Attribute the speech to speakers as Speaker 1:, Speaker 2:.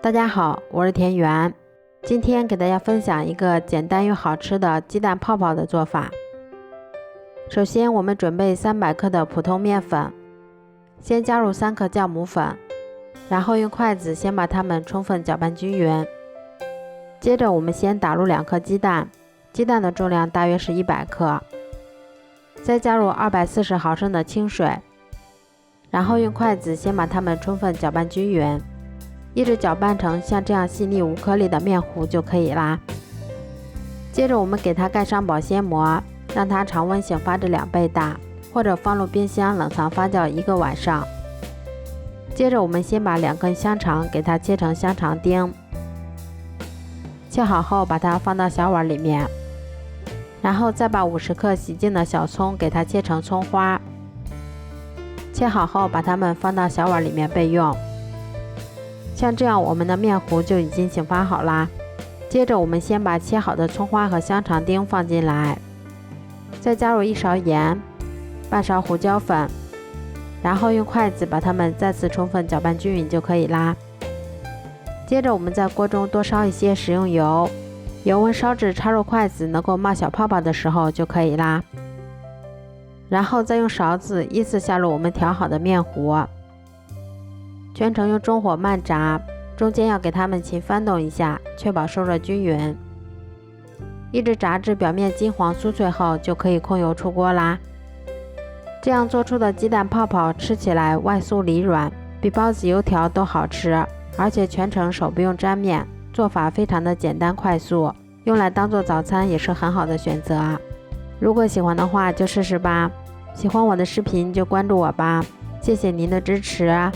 Speaker 1: 大家好，我是田园。今天给大家分享一个简单又好吃的鸡蛋泡泡的做法。首先我们准备300克的普通面粉，先加入3克酵母粉，然后用筷子先把它们充分搅拌均匀。接着我们先打入2颗鸡蛋，鸡蛋的重量大约是100克，再加入240毫升的清水，然后用筷子先把它们充分搅拌均匀，一直搅拌成像这样细腻无颗粒的面糊就可以啦。接着我们给它盖上保鲜膜，让它常温醒发至2倍大，或者放入冰箱冷藏发酵1个晚上。接着我们先把2根香肠给它切成香肠丁，切好后把它放到小碗里面，然后再把50克洗净的小葱给它切成葱花，切好后把它们放到小碗里面备用。像这样我们的面糊就已经醒发好啦。接着我们先把切好的葱花和香肠丁放进来，再加入1勺盐、半勺胡椒粉，然后用筷子把它们再次充分搅拌均匀就可以啦。接着我们在锅中多烧一些食用油，油温烧至插入筷子能够冒小泡泡的时候就可以啦。然后再用勺子依次下入我们调好的面糊，全程用中火慢炸，中间要给它们勤翻动一下，确保受热均匀。一直炸至表面金黄酥脆后就可以控油出锅啦。这样做出的鸡蛋泡泡吃起来外酥里软，比包子油条都好吃，而且全程手不用沾面，做法非常的简单快速，用来当做早餐也是很好的选择。如果喜欢的话就试试吧，喜欢我的视频就关注我吧，谢谢您的支持。